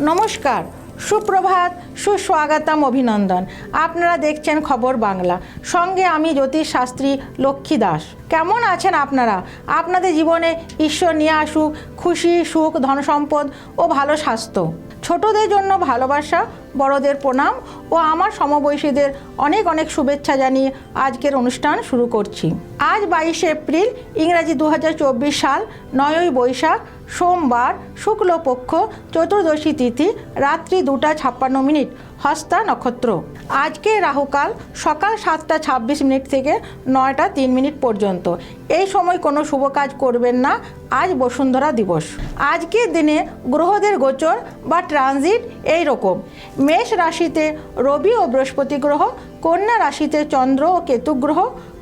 নমস্কার, সুপ্রভাত, সুস্বাগতম, অভিনন্দন। আপনারা দেখছেন খবর বাংলা, সঙ্গে আমি জ্যোতিষশাস্ত্রী লক্ষ্মী দাস। কেমন আছেন আপনারা? আপনাদের জীবনে ঈশ্বর নিয়ে আসুক খুশি, সুখ, ধনসম্পদ ও ভালো স্বাস্থ্য। ছোটদের জন্য ভালোবাসা, বড়দের প্রণাম ও আমার সমবয়সীদের অনেক অনেক শুভেচ্ছা জানিয়ে আজকের অনুষ্ঠান শুরু করছি। আজ 22শে এপ্রিল, ইংরাজি 2024 সাল, 9ই বৈশাখ, সোমবার, শুক্লপক্ষ, চতুর্দশী তিথি, রাত্রি 2:56, হস্তা নক্ষত্র। আজকে রাহুকাল সকাল 7:26 থেকে 9:03 পর্যন্ত। এই সময় কোনো শুভ কাজ করবেন না। আজ বসুন্ধরা দিবস। আজকের দিনে গ্রহদের গোচর বা ট্রানজিট এই রকম: মেষ রাশিতে রবি ও বৃহস্পতি গ্রহ, কন্যা রাশিতে চন্দ্র ও কেতু গ্রহ,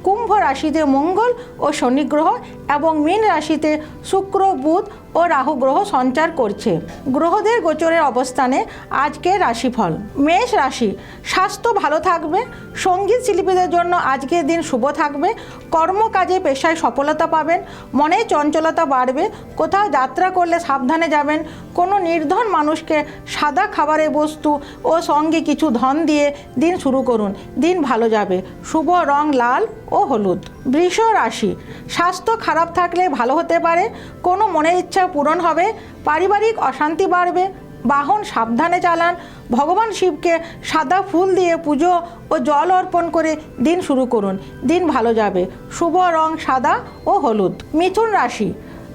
কুম্ভ রাশিতে মঙ্গল ও শনি গ্রহ এবং মীন রাশিতে শুক্র, বুধ ও রাহু গ্রহ সঞ্চার করছে। গ্রহদের গোচরের অবস্থানে আজকের রাশিফল। মেষ রাশি, স্বাস্থ্য ভালো থাকবে। সঙ্গীত শিল্পীদের জন্য আজকের দিন শুভ থাকবে। কর্মকাজে পেশায় সফলতা পাবেন। মনে চঞ্চলতা বাড়বে। কোথাও যাত্রা করলে সাবধানে যাবেন। কোনো নির্ধন মানুষকে সাদা খাবারের বস্তু ও সঙ্গে কিছু ধন দিয়ে দিন শুরু করুন। দিন ভালো যাবে। শুভ রং লাল ও হলুদ। বৃষ রাশি, স্বাস্থ্য খারাপ থাকলে ভালো হতে পারে। কোনো মনের ইচ্ছা পূরণ হবে। পারিবারিক অশান্তি বাড়বে। বাহন সাবধানে চালান। ভগবান শিবকে সাদা ফুল দিয়ে পুজো ও জল অর্পণ করে দিন শুরু করুন। দিন ভালো যাবে। শুভ রং সাদা ও হলুদ। মিথুন রাশি,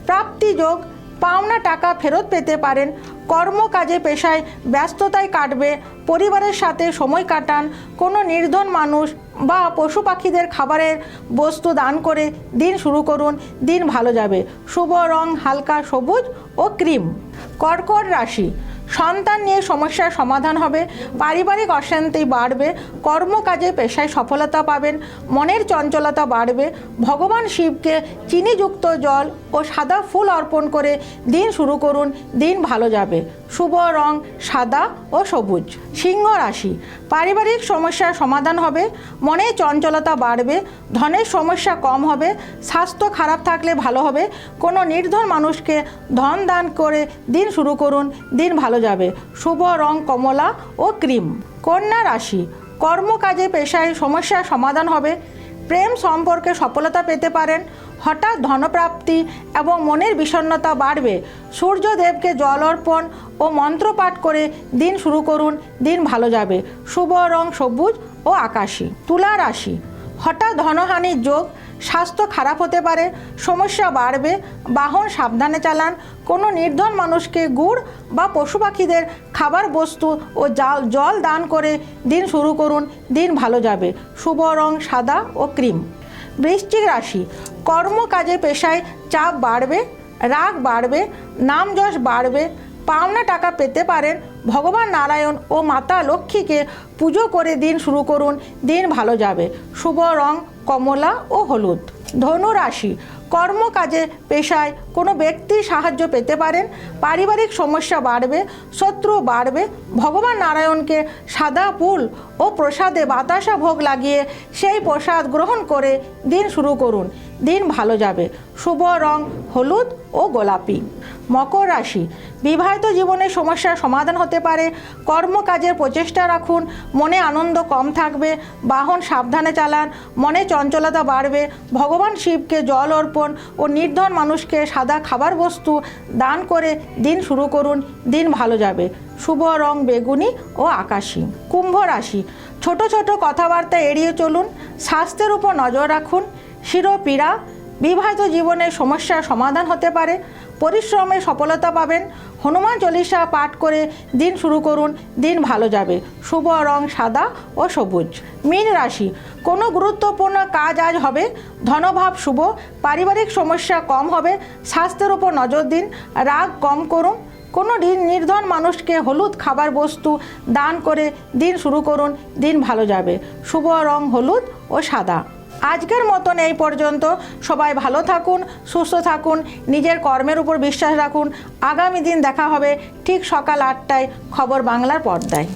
প্রাপ্তি যোগ, পাওনা টাকা ফেরত পেতে পারেন। কর্মকাজে পেশায় ব্যস্ততায় কাটবে। পরিবারের সাথে সময় কাটান। কোনো নির্ধন মানুষ বা পশু পাখিদের খাবারের বস্তু দান করে দিন শুরু করুন। দিন ভালো যাবে। শুভ রং হালকা সবুজ ও ক্রিম। কর্কট রাশি, সন্তান নিয়ে সমস্যার সমাধান হবে। পারিবারিক অশান্তি বাড়বে। কর্মকাজে পেশায় সফলতা পাবেন। মনের চঞ্চলতা বাড়বে। ভগবান শিবকে চিনিযুক্ত জল ও সাদা ফুল অর্পণ করে দিন শুরু করুন। দিন ভালো যাবে। শুভ রং সাদা ও সবুজ। সিংহ রাশি, পারিবারিক সমস্যার সমাধান হবে। মনে চঞ্চলতা বাড়বে। ধনের সমস্যা কম হবে। স্বাস্থ্য খারাপ থাকলে ভালো হবে। কোনো নির্ধন মানুষকে ধন দান করে দিন শুরু করুন। দিন ভালো যাবে। শুভ রং কমলা ও ক্রিম। কন্যা রাশি, কর্মকাজে পেশায় সমস্যার সমাধান হবে। প্রেম সম্পর্কে সফলতা পেতে পারেন। হঠাৎ ধনপ্রাপ্তি এবং মনের বিষণ্ণতা বাড়বে। সূর্যদেবকে জল অর্পণ ও মন্ত্রপাঠ করে দিন শুরু করুন। দিন ভালো যাবে। শুভ রং সবুজ ও আকাশী। তুলা রাশি, হঠাৎ ধনহানির যোগ। স্বাস্থ্য খারাপ হতে পারে। সমস্যা বাড়বে। বাহন সাবধানে চালান। কোনো নির্ধন মানুষকে গুড় বা পশু পাখিদের খাবার বস্তু ও জল দান করে দিন শুরু করুন। দিন ভালো যাবে। শুভ রং সাদা ও ক্রিম। বৃশ্চিক রাশি, কর্মকাজে পেশায় চাপ বাড়বে। রাগ বাড়বে। নাম যশ বাড়বে। পাওনা টাকা পেতে পারেন। ভগবান নারায়ণ ও মাতা লক্ষ্মীকে পুজো করে দিন শুরু করুন। দিন ভালো যাবে। শুভ রং কমলা ও হলুদ। ধনু রাশি, কর্মকাজে পেশায় কোনো ব্যক্তির সাহায্য পেতে পারেন। পারিবারিক সমস্যা বাড়বে। শত্রু বাড়বে। ভগবান নারায়ণকে সাদা ফুল ও প্রসাদে বাতাসা ভোগ লাগিয়ে সেই প্রসাদ গ্রহণ করে দিন শুরু করুন। দিন ভালো যাবে। শুভ রং হলুদ ও গোলাপি। মকর রাশি, বিবাহিত জীবনে সমস্যার সমাধান হতে পারে। কর্মকাজের প্রচেষ্টা রাখুন। মনে আনন্দ কম থাকবে। বাহন সাবধানে চালান। মনে চঞ্চলতা বাড়বে। ভগবান শিবকে জল অর্পণ ও নির্ধন মানুষকে সাদা খাবার বস্তু দান করে দিন শুরু করুন। দিন ভালো যাবে। শুভ রং বেগুনি ও আকাশী। কুম্ভ রাশি, ছোট ছোট কথাবার্তা এড়িয়ে চলুন। স্বাস্থ্যের উপর নজর রাখুন। শিরোপীড়া, বিবাহিত জীবনে সমস্যার সমাধান হতে পারে। পরিশ্রমে সফলতা পাবেন। হনুমান চল্লিশা পাঠ করে দিন শুরু করুন। দিন ভালো যাবে। শুভ রং সাদা ও সবুজ। মীন রাশি, কোনো গুরুত্বপূর্ণ কাজ আজ হবে। ধনভাব শুভ। পারিবারিক সমস্যা কম হবে। স্বাস্থ্যের উপর নজর দিন। রাগ কম করুন। কোনো নির্ধন মানুষকে হলুদ খাবার বস্তু দান করে দিন শুরু করুন। দিন ভালো যাবে। শুভ রং হলুদ ও সাদা। আজকের মতন এই পর্যন্ত। সবাই ভালো থাকুন, সুস্থ থাকুন, নিজের কর্মের উপর বিশ্বাস রাখুন। আগামী দিন দেখা হবে ঠিক সকাল 8টায় খবর বাংলার পর্দায়।